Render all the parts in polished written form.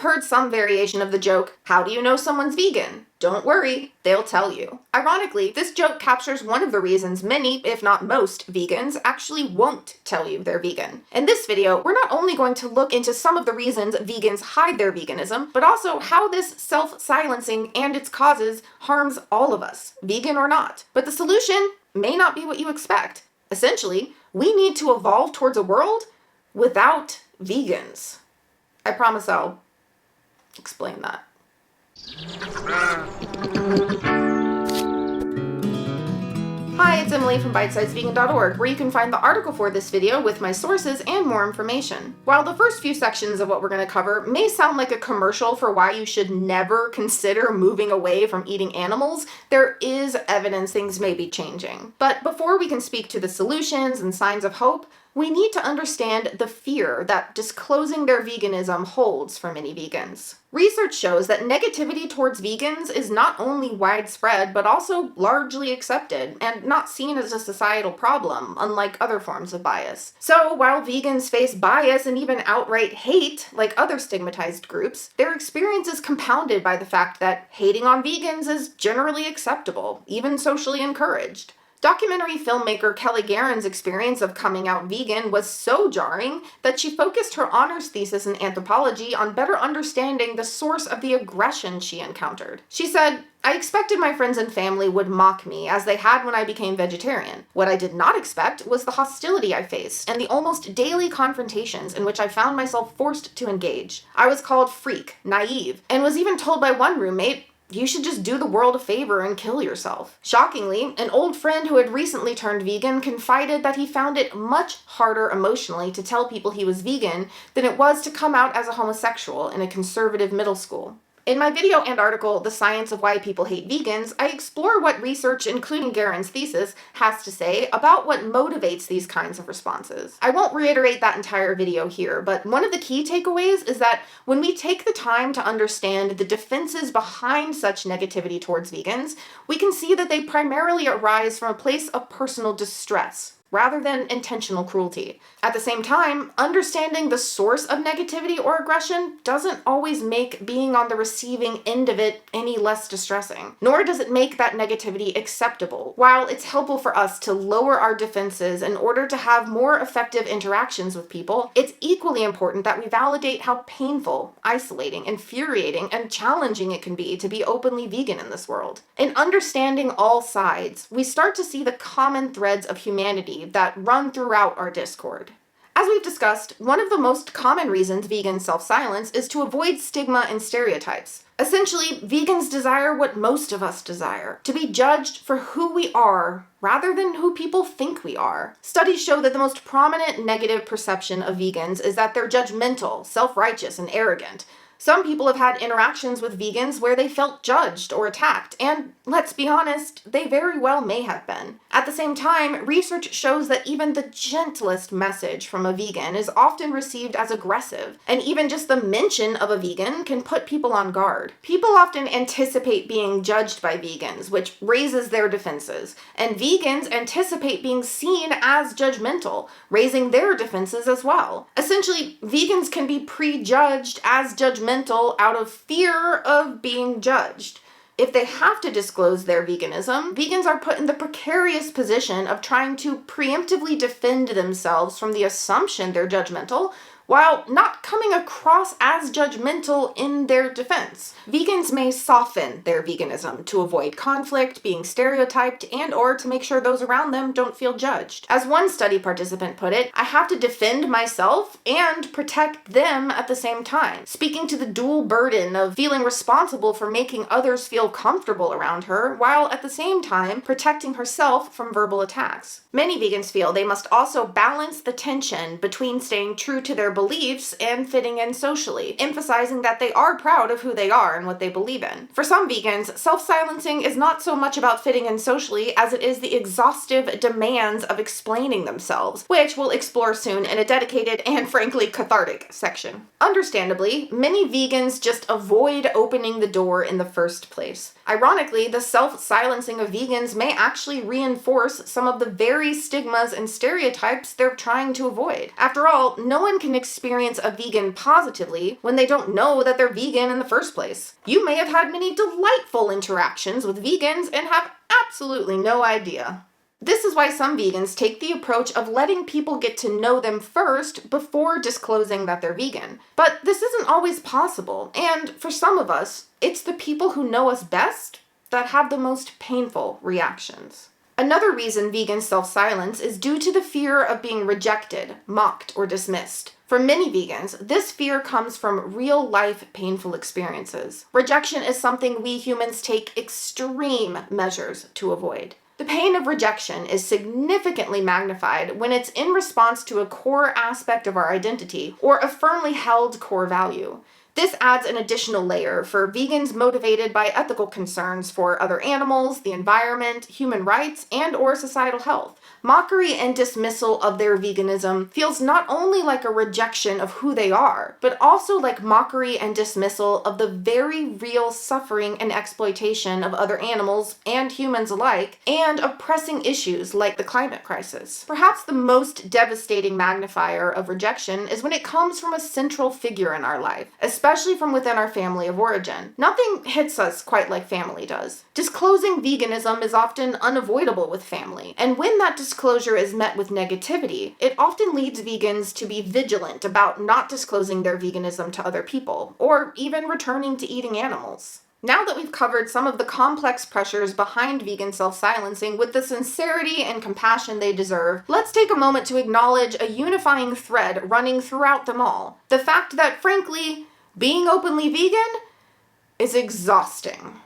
have heard some variation of the joke, how do you know someone's vegan? Don't worry, they'll tell you. Ironically, this joke captures one of the reasons many, if not most, vegans actually won't tell you they're vegan. In this video, we're not only going to look into some of the reasons vegans hide their veganism, but also how this self-silencing and its causes harms all of us, vegan or not. But the solution may not be what you expect. Essentially, we need to evolve towards a world without vegans. I promise I'll explain that. Hi, it's Emily from BitesizeVegan.org, where you can find the article for this video with my sources and more information. While the first few sections of what we're going to cover may sound like a commercial for why you should never consider moving away from eating animals, there is evidence things may be changing. But before we can speak to the solutions and signs of hope, we need to understand the fear that disclosing their veganism holds for many vegans. Research shows that negativity towards vegans is not only widespread, but also largely accepted and not seen as a societal problem, unlike other forms of bias. So while vegans face bias and even outright hate, like other stigmatized groups, their experience is compounded by the fact that hating on vegans is generally acceptable, even socially encouraged. Documentary filmmaker Kelly Guerin's experience of coming out vegan was so jarring that she focused her honors thesis in anthropology on better understanding the source of the aggression she encountered. She said, "I expected my friends and family would mock me, as they had when I became vegetarian. What I did not expect was the hostility I faced and the almost daily confrontations in which I found myself forced to engage. I was called freak, naive, and was even told by one roommate, 'You should just do the world a favor and kill yourself.' Shockingly, an old friend who had recently turned vegan confided that he found it much harder emotionally to tell people he was vegan than it was to come out as a homosexual in a conservative middle school." In my video and article, The Science of Why People Hate Vegans, I explore what research, including Guerin's thesis, has to say about what motivates these kinds of responses. I won't reiterate that entire video here, but one of the key takeaways is that when we take the time to understand the defenses behind such negativity towards vegans, we can see that they primarily arise from a place of personal distress, rather than intentional cruelty. At the same time, understanding the source of negativity or aggression doesn't always make being on the receiving end of it any less distressing, nor does it make that negativity acceptable. While it's helpful for us to lower our defenses in order to have more effective interactions with people, it's equally important that we validate how painful, isolating, infuriating, and challenging it can be to be openly vegan in this world. In understanding all sides, we start to see the common threads of humanity that run throughout our Discord. As we've discussed, one of the most common reasons vegans self-silence is to avoid stigma and stereotypes. Essentially, vegans desire what most of us desire, to be judged for who we are rather than who people think we are. Studies show that the most prominent negative perception of vegans is that they're judgmental, self-righteous, and arrogant. Some people have had interactions with vegans where they felt judged or attacked, and let's be honest, they very well may have been. At the same time, research shows that even the gentlest message from a vegan is often received as aggressive, and even just the mention of a vegan can put people on guard. People often anticipate being judged by vegans, which raises their defenses, and vegans anticipate being seen as judgmental, raising their defenses as well. Essentially, vegans can be prejudged as judgmental out of fear of being judged. If they have to disclose their veganism, vegans are put in the precarious position of trying to preemptively defend themselves from the assumption they're judgmental, while not coming across as judgmental in their defense. Vegans may soften their veganism to avoid conflict, being stereotyped, and/or to make sure those around them don't feel judged. As one study participant put it, "I have to defend myself and protect them at the same time," speaking to the dual burden of feeling responsible for making others feel comfortable around her, while at the same time protecting herself from verbal attacks. Many vegans feel they must also balance the tension between staying true to their beliefs and fitting in socially, emphasizing that they are proud of who they are and what they believe in. For some vegans, self-silencing is not so much about fitting in socially as it is the exhaustive demands of explaining themselves, which we'll explore soon in a dedicated and frankly cathartic section. Understandably, many vegans just avoid opening the door in the first place. Ironically, the self-silencing of vegans may actually reinforce some of the very stigmas and stereotypes they're trying to avoid. After all, no one can experience a vegan positively when they don't know that they're vegan in the first place. You may have had many delightful interactions with vegans and have absolutely no idea. This is why some vegans take the approach of letting people get to know them first before disclosing that they're vegan. But this isn't always possible, and for some of us, it's the people who know us best that have the most painful reactions. Another reason vegans self-silence is due to the fear of being rejected, mocked, or dismissed. For many vegans, this fear comes from real-life painful experiences. Rejection is something we humans take extreme measures to avoid. The pain of rejection is significantly magnified when it's in response to a core aspect of our identity or a firmly held core value. This adds an additional layer for vegans motivated by ethical concerns for other animals, the environment, human rights, and/or societal health. Mockery and dismissal of their veganism feels not only like a rejection of who they are, but also like mockery and dismissal of the very real suffering and exploitation of other animals and humans alike, and of pressing issues like the climate crisis. Perhaps the most devastating magnifier of rejection is when it comes from a central figure in our life, especially from within our family of origin. Nothing hits us quite like family does. Disclosing veganism is often unavoidable with family, and when that disclosure is met with negativity, it often leads vegans to be vigilant about not disclosing their veganism to other people, or even returning to eating animals. Now that we've covered some of the complex pressures behind vegan self-silencing with the sincerity and compassion they deserve, let's take a moment to acknowledge a unifying thread running throughout them all. The fact that, frankly, being openly vegan is exhausting.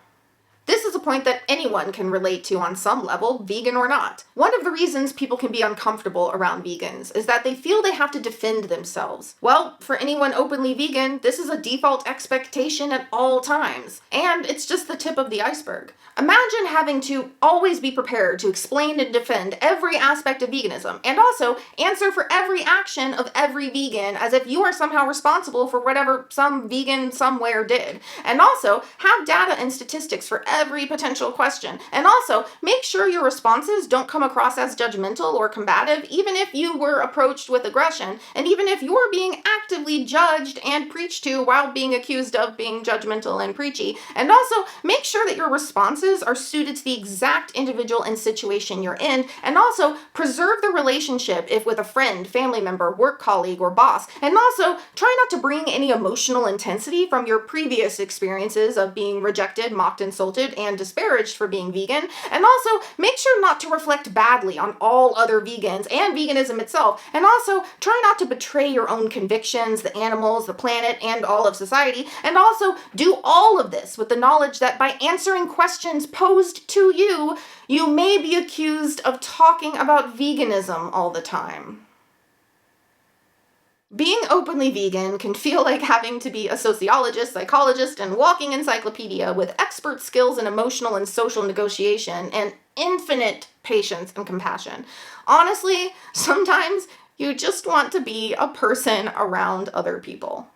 This is a point that anyone can relate to on some level, vegan or not. One of the reasons people can be uncomfortable around vegans is that they feel they have to defend themselves. Well, for anyone openly vegan, this is a default expectation at all times, and it's just the tip of the iceberg. Imagine having to always be prepared to explain and defend every aspect of veganism, and also answer for every action of every vegan as if you are somehow responsible for whatever some vegan somewhere did, and also have data and statistics for every potential question, and also make sure your responses don't come across as judgmental or combative, even if you were approached with aggression, and even if you're being actively judged and preached to while being accused of being judgmental and preachy, and also make sure that your responses are suited to the exact individual and situation you're in, and also preserve the relationship if with a friend, family member, work colleague, or boss, and also try not to bring any emotional intensity from your previous experiences of being rejected, mocked, insulted, and disparaged for being vegan, and also make sure not to reflect badly on all other vegans and veganism itself, and also try not to betray your own convictions, the animals, the planet, and all of society, and also do all of this with the knowledge that by answering questions posed to you, you may be accused of talking about veganism all the time. Being openly vegan can feel like having to be a sociologist, psychologist, and walking encyclopedia with expert skills in emotional and social negotiation and infinite patience and compassion. Honestly, sometimes you just want to be a person around other people.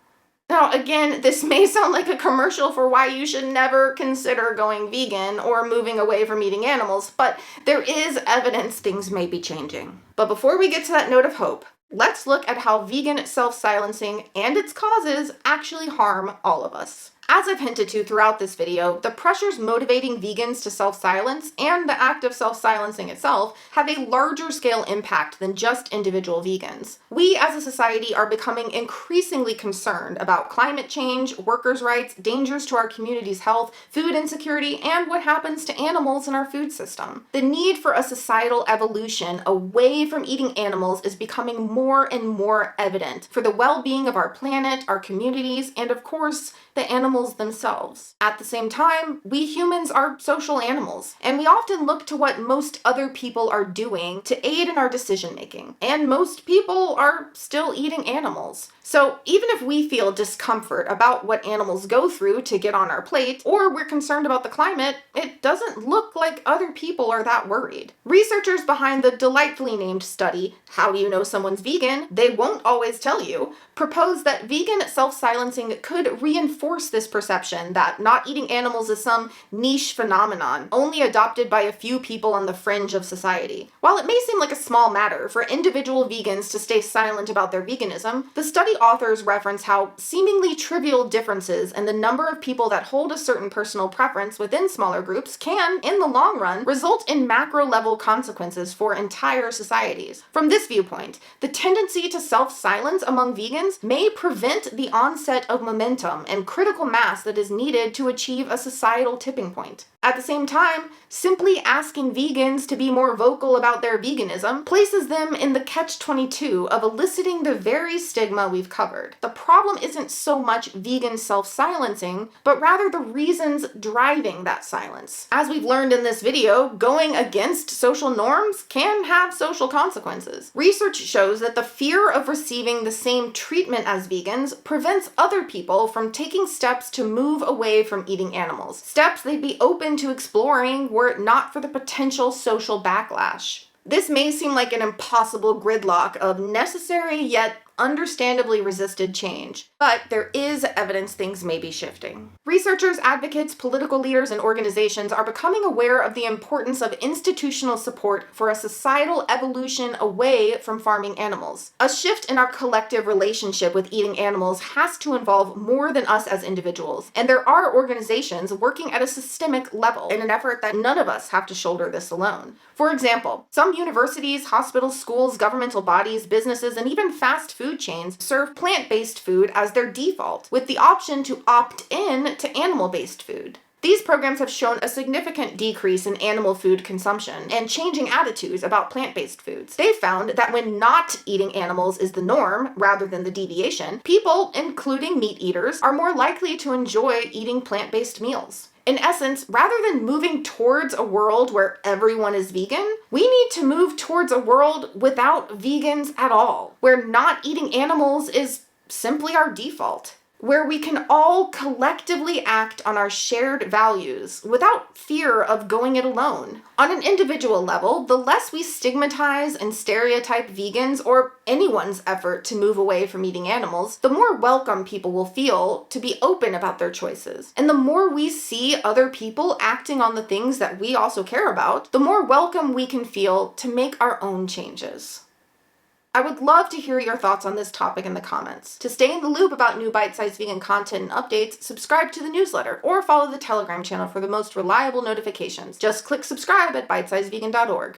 Now, again, this may sound like a commercial for why you should never consider going vegan or moving away from eating animals, but there is evidence things may be changing. But before we get to that note of hope, let's look at how vegan self-silencing and its causes actually harm all of us. As I've hinted to throughout this video, the pressures motivating vegans to self-silence and the act of self-silencing itself have a larger scale impact than just individual vegans. We as a society are becoming increasingly concerned about climate change, workers' rights, dangers to our community's health, food insecurity, and what happens to animals in our food system. The need for a societal evolution away from eating animals is becoming more and more evident for the well-being of our planet, our communities, and of course, the animals themselves. At the same time, we humans are social animals, and we often look to what most other people are doing to aid in our decision making. And most people are still eating animals. So even if we feel discomfort about what animals go through to get on our plate, or we're concerned about the climate, it doesn't look like other people are that worried. Researchers behind the delightfully named study, How Do You Know Someone's Vegan? They Won't Always Tell You, propose that vegan self-silencing could reinforce this perception that not eating animals is some niche phenomenon, only adopted by a few people on the fringe of society. While it may seem like a small matter for individual vegans to stay silent about their veganism, the study authors reference how seemingly trivial differences in the number of people that hold a certain personal preference within smaller groups can, in the long run, result in macro-level consequences for entire societies. From this viewpoint, the tendency to self-silence among vegans may prevent the onset of momentum and critical mass that is needed to achieve a societal tipping point. At the same time, simply asking vegans to be more vocal about their veganism places them in the catch-22 of eliciting the very stigma we've covered. The problem isn't so much vegan self-silencing, but rather the reasons driving that silence. As we've learned in this video, going against social norms can have social consequences. Research shows that the fear of receiving the same treatment as vegans prevents other people from taking steps to move away from eating animals. Steps they'd be open to exploring were it not for the potential social backlash. This may seem like an impossible gridlock of necessary yet understandably resisted change, but there is evidence things may be shifting. Researchers, advocates, political leaders, and organizations are becoming aware of the importance of institutional support for a societal evolution away from farming animals. A shift in our collective relationship with eating animals has to involve more than us as individuals, and there are organizations working at a systemic level in an effort that none of us have to shoulder this alone. For example, some universities, hospitals, schools, governmental bodies, businesses, and even fast food chains serve plant-based food as their default, with the option to opt in to animal-based food. These programs have shown a significant decrease in animal food consumption and changing attitudes about plant-based foods. They found that when not eating animals is the norm rather than the deviation, people, including meat eaters, are more likely to enjoy eating plant-based meals. In essence, rather than moving towards a world where everyone is vegan, we need to move towards a world without vegans at all, where not eating animals is simply our default, where we can all collectively act on our shared values without fear of going it alone. On an individual level, the less we stigmatize and stereotype vegans or anyone's effort to move away from eating animals, the more welcome people will feel to be open about their choices. And the more we see other people acting on the things that we also care about, the more welcome we can feel to make our own changes. I would love to hear your thoughts on this topic in the comments. To stay in the loop about new bite-sized vegan content and updates, subscribe to the newsletter or follow the Telegram channel for the most reliable notifications. Just click subscribe at bitesizedvegan.org.